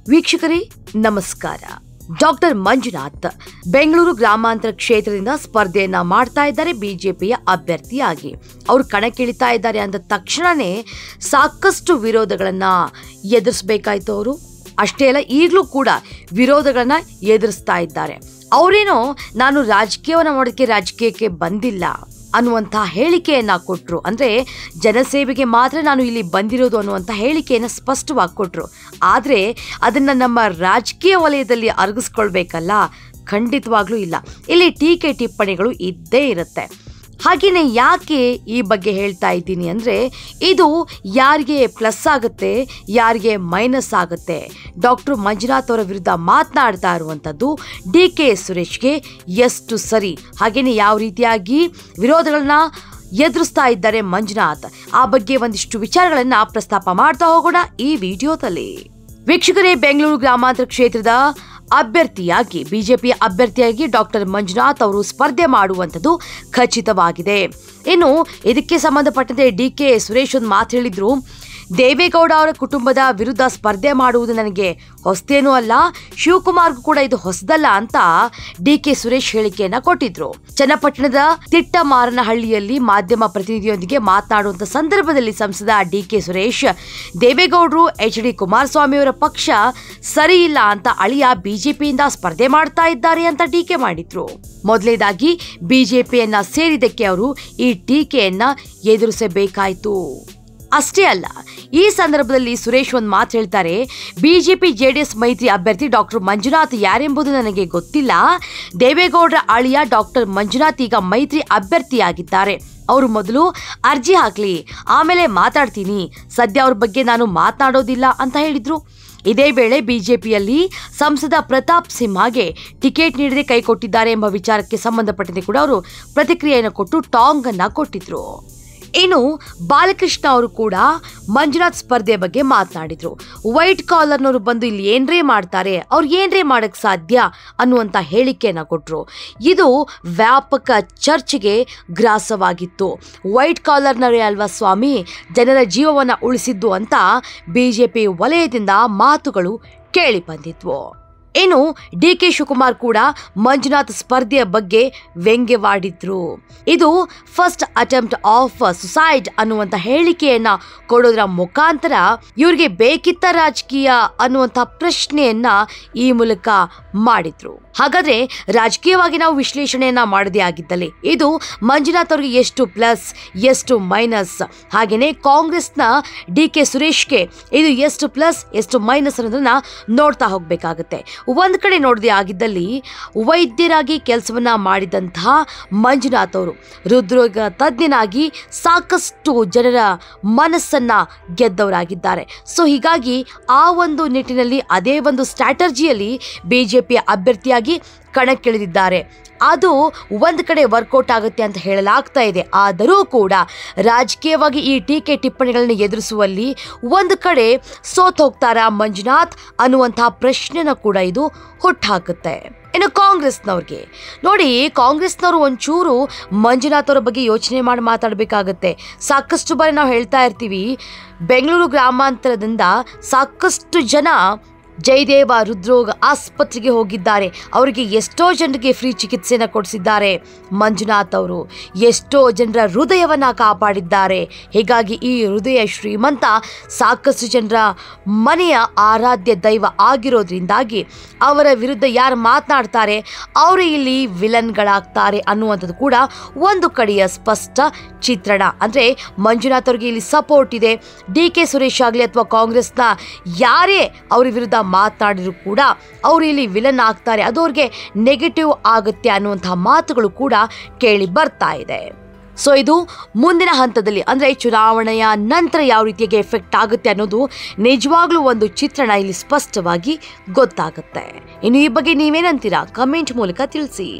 ವೀಕ್ಷಕರೇ ನಮಸ್ಕಾರ. ಡಾಕ್ಟರ್ ಮಂಜುನಾಥ್ ಬೆಂಗಳೂರು ಗ್ರಾಮಾಂತರ ಕ್ಷೇತ್ರದಿಂದ ಸ್ಪರ್ಧೆಯನ್ನ ಮಾಡ್ತಾ ಇದ್ದಾರೆ ಬಿಜೆಪಿಯ ಅಭ್ಯರ್ಥಿಯಾಗಿ. ಅವರು ಕಣಕ್ಕಿಳಿತಾ ಇದ್ದಾರೆ ಅಂದ ತಕ್ಷಣನೇ ಸಾಕಷ್ಟು ವಿರೋಧಗಳನ್ನ ಎದುರಿಸಬೇಕಾಯ್ತು. ಅವರು ಅಷ್ಟೇ ಅಲ್ಲ, ಈಗಲೂ ಕೂಡ ವಿರೋಧಗಳನ್ನ ಎದುರಿಸ್ತಾ ಇದ್ದಾರೆ. ಅವರೇನೋ ನಾನು ರಾಜಕೀಯವನ್ನ ಮಾಡೋದಕ್ಕೆ ರಾಜಕೀಯಕ್ಕೆ ಬಂದಿಲ್ಲ ಅನ್ನುವಂಥ ಹೇಳಿಕೆಯನ್ನ ಕೊಟ್ಟರು. ಅಂದರೆ ಜನಸೇವೆಗೆ ಮಾತ್ರ ನಾನು ಇಲ್ಲಿ ಬಂದಿರೋದು ಅನ್ನುವಂಥ ಹೇಳಿಕೆಯನ್ನು ಸ್ಪಷ್ಟವಾಗಿ ಕೊಟ್ಟರು. ಆದರೆ ಅದನ್ನು ನಮ್ಮ ರಾಜಕೀಯ ವಲಯದಲ್ಲಿ ಅರಗಿಸ್ಕೊಳ್ಬೇಕಲ್ಲ, ಖಂಡಿತವಾಗ್ಲೂ ಇಲ್ಲ. ಇಲ್ಲಿ ಟೀಕೆ ಟಿಪ್ಪಣಿಗಳು ಇದ್ದೇ ಇರುತ್ತೆ. ಹಾಗೆಯೇ ಯಾಕೆ ಈ ಬಗ್ಗೆ ಹೇಳ್ತಾ ಇದ್ದೀನಿ ಅಂದರೆ, ಇದು ಯಾರಿಗೆ ಪ್ಲಸ್ ಆಗುತ್ತೆ, ಯಾರಿಗೆ ಮೈನಸ್ ಆಗುತ್ತೆ. ಡಾಕ್ಟರ್ ಮಂಜುನಾಥ್ ಅವರ ವಿರುದ್ಧ ಮಾತನಾಡ್ತಾ ಇರುವಂಥದ್ದು ಡಿ.ಕೆ. ಸುರೇಶ್ಗೆ ಎಷ್ಟು ಸರಿ, ಹಾಗೆಯೇ ಯಾವ ರೀತಿಯಾಗಿ ವಿರೋಧಗಳನ್ನ ಎದುರಿಸ್ತಾ ಇದ್ದಾರೆ ಮಂಜುನಾಥ್, ಆ ಬಗ್ಗೆ ಒಂದಿಷ್ಟು ವಿಚಾರಗಳನ್ನ ಪ್ರಸ್ತಾಪ ಮಾಡ್ತಾ ಹೋಗೋಣ ಈ ವಿಡಿಯೋದಲ್ಲಿ. ವೀಕ್ಷಕರೇ, ಬೆಂಗಳೂರು ಗ್ರಾಮಾಂತರ ಕ್ಷೇತ್ರದ ಅಭ್ಯರ್ಥಿಯಾಗಿ ಬಿಜೆಪಿಯ ಅಭ್ಯರ್ಥಿಯಾಗಿ ಡಾಕ್ಟರ್ ಮಂಜುನಾಥ್ ಅವರು ಸ್ಪರ್ಧೆ ಮಾಡುವಂಥದ್ದು ಖಚಿತವಾಗಿದೆ. ಇನ್ನು ಇದಕ್ಕೆ ಸಂಬಂಧಪಟ್ಟಂತೆ ಡಿ.ಕೆ. ಸುರೇಶ್ ಒಂದು ಮಾತು ಹೇಳಿದ್ರು. ದೇವೇಗೌಡ ಅವರ ಕುಟುಂಬದ ವಿರುದ್ಧ ಸ್ಪರ್ಧೆ ಮಾಡುವುದು ನನಗೆ ಹೊಸತೇನೂ ಅಲ್ಲ, ಶಿವಕುಮಾರ್ಗೂ ಕೂಡ ಇದು ಹೊಸದಲ್ಲ ಅಂತ ಡಿ.ಕೆ. ಸುರೇಶ್ ಹೇಳಿಕೆಯನ್ನ ಕೊಟ್ಟಿದ್ರು. ಚನ್ನಪಟ್ಟಣದ ತಿಟ್ಟಮಾರನಹಳ್ಳಿಯಲ್ಲಿ ಮಾಧ್ಯಮ ಪ್ರತಿನಿಧಿಯೊಂದಿಗೆ ಮಾತನಾಡುವಂತ ಸಂದರ್ಭದಲ್ಲಿ ಸಂಸದ ಡಿ.ಕೆ. ಸುರೇಶ್, ದೇವೇಗೌಡರು ಎಚ್.ಡಿ. ಕುಮಾರಸ್ವಾಮಿ ಅವರ ಪಕ್ಷ ಸರಿ ಇಲ್ಲ ಅಂತ ಅಳಿಯ ಬಿಜೆಪಿಯಿಂದ ಸ್ಪರ್ಧೆ ಮಾಡ್ತಾ ಇದ್ದಾರೆ ಅಂತ ಟೀಕೆ ಮಾಡಿದ್ರು. ಮೊದಲನೇದಾಗಿ ಬಿಜೆಪಿಯನ್ನ ಸೇರಿದಕ್ಕೆ ಅವರು ಈ ಟೀಕೆಯನ್ನ ಎದುರಿಸಬೇಕಾಯ್ತು. ಅಷ್ಟೇ ಅಲ್ಲ, ಈ ಸಂದರ್ಭದಲ್ಲಿ ಸುರೇಶ್ ಒಂದು ಮಾತು ಹೇಳ್ತಾರೆ. ಬಿಜೆಪಿ ಜೆಡಿಎಸ್ ಮೈತ್ರಿ ಅಭ್ಯರ್ಥಿ ಡಾಕ್ಟರ್ ಮಂಜುನಾಥ್ ಯಾರೆಂಬುದು ನನಗೆ ಗೊತ್ತಿಲ್ಲ. ದೇವೇಗೌಡರ ಅಳಿಯ ಡಾಕ್ಟರ್ ಮಂಜುನಾಥ್ ಈಗ ಮೈತ್ರಿ ಅಭ್ಯರ್ಥಿಯಾಗಿದ್ದಾರೆ. ಅವರು ಮೊದಲು ಅರ್ಜಿ ಹಾಕ್ಲಿ, ಆಮೇಲೆ ಮಾತಾಡ್ತೀನಿ, ಸದ್ಯ ಅವ್ರ ಬಗ್ಗೆ ನಾನು ಮಾತನಾಡೋದಿಲ್ಲ ಅಂತ ಹೇಳಿದ್ರು. ಇದೇ ವೇಳೆ ಬಿಜೆಪಿಯಲ್ಲಿ ಸಂಸದ ಪ್ರತಾಪ್ ಸಿಂಹಗೆ ಟಿಕೆಟ್ ನೀಡದೆ ಕೈ ಕೊಟ್ಟಿದ್ದಾರೆ ಎಂಬ ವಿಚಾರಕ್ಕೆ ಸಂಬಂಧಪಟ್ಟಂತೆ ಕೂಡ ಅವರು ಪ್ರತಿಕ್ರಿಯೆಯನ್ನು ಕೊಟ್ಟು ಟಾಂಗ್ ಅನ್ನ ಕೊಟ್ಟಿದ್ರು. ಇನ್ನು ಬಾಲಕೃಷ್ಣ ಅವರು ಕೂಡ ಮಂಜುನಾಥ್ ಸ್ಪರ್ಧೆ ಬಗ್ಗೆ ಮಾತನಾಡಿದ್ರು. ವೈಟ್ ಕಾಲರ್ನವರು ಬಂದು ಇಲ್ಲಿ ಏನ್ರೇ ಮಾಡ್ತಾರೆ, ಅವ್ರು ಏನ್ರೇ ಮಾಡಕ್ ಸಾಧ್ಯ ಅನ್ನುವಂಥ ಹೇಳಿಕೆಯನ್ನ ಕೊಟ್ಟರು. ಇದು ವ್ಯಾಪಕ ಚರ್ಚೆಗೆ ಗ್ರಾಸವಾಗಿತ್ತು. ವೈಟ್ ಕಾಲರ್ನವರೇ ಅಲ್ವಾ ಸ್ವಾಮಿ ಜನರ ಜೀವವನ್ನು ಉಳಿಸಿದ್ದು ಅಂತ ಬಿಜೆಪಿ ವಲಯದಿಂದ ಮಾತುಗಳು ಕೇಳಿ ಬಂದಿದ್ವು. ಇನ್ನು ಡಿ.ಕೆ. ಶಿವಕುಮಾರ್ ಕೂಡ ಮಂಜುನಾಥ್ ಸ್ಪರ್ಧೆಯ ಬಗ್ಗೆ ವ್ಯಂಗ್ಯವಾಡಿದ್ರು. ಇದು ಫಸ್ಟ್ ಅಟೆಂಪ್ಟ್ ಆಫ್ ಸುಸೈಡ್ ಅನ್ನುವಂಥ ಹೇಳಿಕೆಯನ್ನ ಕೊಡೋದ್ರ ಮುಖಾಂತರ ಇವ್ರಿಗೆ ಬೇಕಿತ್ತ ರಾಜಕೀಯ ಅನ್ನುವಂಥ ಪ್ರಶ್ನೆಯನ್ನ ಈ ಮೂಲಕ ಮಾಡಿದ್ರು. ಹಾಗಾದ್ರೆ ರಾಜಕೀಯವಾಗಿ ನಾವು ವಿಶ್ಲೇಷಣೆಯನ್ನ ಮಾಡದೇ ಆಗಿದ್ದಲ್ಲಿ ಇದು ಮಂಜುನಾಥ್ ಅವ್ರಿಗೆ ಎಷ್ಟು ಪ್ಲಸ್ ಎಷ್ಟು ಮೈನಸ್, ಹಾಗೇನೆ ಕಾಂಗ್ರೆಸ್ನ ಡಿ.ಕೆ. ಸುರೇಶ್ಗೆ ಇದು ಎಷ್ಟು ಪ್ಲಸ್ ಎಷ್ಟು ಮೈನಸ್ ಅನ್ನೋದನ್ನ ನೋಡ್ತಾ ಹೋಗ್ಬೇಕಾಗತ್ತೆ. ಒಂದ್ ಕಡೆ ನೋಡದೆ ಆಗಿದ್ದಲ್ಲಿ ವೈದ್ಯರಾಗಿ ಕೆಲಸವನ್ನ ಮಾಡಿದಂತಹ ಮಂಜುನಾಥ್ ಅವರು ಹೃದ್ರೋಗ ತಜ್ಞನಾಗಿ ಸಾಕಷ್ಟು ಜನರ ಮನಸ್ಸನ್ನ ಗೆದ್ದವರಾಗಿದ್ದಾರೆ. ಸೊ ಹೀಗಾಗಿ ಆ ಒಂದು ನಿಟ್ಟಿನಲ್ಲಿ ಅದೇ ಒಂದು ಸ್ಟ್ರಾಟಜಿಯಲ್ಲಿ ಬಿಜೆಪಿಯ ಅಭ್ಯರ್ಥಿಯಾಗಿ ಕಣಕ್ಕಿಳಿದಿದ್ದಾರೆ. ಅದು ಒಂದು ಕಡೆ ವರ್ಕೌಟ್ ಆಗುತ್ತೆ ಅಂತ ಹೇಳಲಾಗ್ತಾ ಇದೆ. ಆದರೂ ಕೂಡ ರಾಜಕೀಯವಾಗಿ ಈ ಟೀಕೆ ಟಿಪ್ಪಣಿಗಳನ್ನ ಎದುರಿಸುವಲ್ಲಿ ಒಂದು ಕಡೆ ಸೋತ್ ಹೋಗ್ತಾರಾ ಮಂಜುನಾಥ್ ಅನ್ನುವಂತಹ ಪ್ರಶ್ನೆನ ಕೂಡ ಇದು ಹುಟ್ಟಾಕುತ್ತೆ. ಇನ್ನು ಕಾಂಗ್ರೆಸ್ನವ್ರಿಗೆ ನೋಡಿ, ಕಾಂಗ್ರೆಸ್ನವರು ಒಂಚೂರು ಮಂಜುನಾಥ್ ಅವರ ಬಗ್ಗೆ ಯೋಚನೆ ಮಾಡಿ ಮಾತಾಡಬೇಕಾಗತ್ತೆ. ಸಾಕಷ್ಟು ಬಾರಿ ನಾವು ಹೇಳ್ತಾ ಇರ್ತೀವಿ, ಬೆಂಗಳೂರು ಗ್ರಾಮಾಂತರದಿಂದ ಸಾಕಷ್ಟು ಜನ ಜಯದೇವ ಹೃದ್ರೋಗ ಆಸ್ಪತ್ರೆಗೆ ಹೋಗಿದ್ದಾರೆ. ಅವರಿಗೆ ಎಷ್ಟೋ ಜನರಿಗೆ ಫ್ರೀ ಚಿಕಿತ್ಸೆನ ಕೊಡಿಸಿದ್ದಾರೆ ಮಂಜುನಾಥ್ ಅವರು. ಎಷ್ಟೋ ಜನರ ಹೃದಯವನ್ನ ಕಾಪಾಡಿದ್ದಾರೆ. ಹೀಗಾಗಿ ಈ ಹೃದಯ ಶ್ರೀಮಂತ ಸಾಕಷ್ಟು ಜನರ ಮನೆಯ ಆರಾಧ್ಯ ದೈವ ಆಗಿರೋದ್ರಿಂದಾಗಿ ಅವರ ವಿರುದ್ಧ ಯಾರು ಮಾತನಾಡ್ತಾರೆ ಅವರೇ ಇಲ್ಲಿ ವಿಲನ್ಗಳಾಗ್ತಾರೆ ಅನ್ನುವಂಥದ್ದು ಕೂಡ ಒಂದು ಕಡೆಯ ಸ್ಪಷ್ಟ ಚಿತ್ರಣ. ಅಂದರೆ ಮಂಜುನಾಥ್ ಅವ್ರಿಗೆ ಇಲ್ಲಿ ಸಪೋರ್ಟ್ ಇದೆ. ಡಿ.ಕೆ. ಸುರೇಶ್ ಆಗಲಿ ಅಥವಾ ಕಾಂಗ್ರೆಸ್ನ ಯಾರೇ ಅವ್ರ ವಿರುದ್ಧ ಮಾತನಾಡಿದ್ರು ಕೂಡ ಅವರು ಇಲ್ಲಿ ವಿಲನ್ ಆಗ್ತಾರೆ, ಅದು ಅವ್ರಿಗೆ ನೆಗೆಟಿವ್ ಆಗುತ್ತೆ ಅನ್ನುವಂತಹ ಮಾತುಗಳು ಕೂಡ ಕೇಳಿ ಬರ್ತಾ ಇದೆ. ಸೊ ಇದು ಮುಂದಿನ ಹಂತದಲ್ಲಿ ಅಂದರೆ ಚುನಾವಣೆಯ ನಂತರ ಯಾವ ರೀತಿಯಾಗಿ ಎಫೆಕ್ಟ್ ಆಗುತ್ತೆ ಅನ್ನೋದು ನಿಜವಾಗ್ಲೂ ಒಂದು ಚಿತ್ರಣ ಇಲ್ಲಿ ಸ್ಪಷ್ಟವಾಗಿ ಗೊತ್ತಾಗುತ್ತೆ. ಇನ್ನು ಈ ಬಗ್ಗೆ ನೀವೇನಂತೀರಾ? ಕಮೆಂಟ್ ಮೂಲಕ ತಿಳಿಸಿ.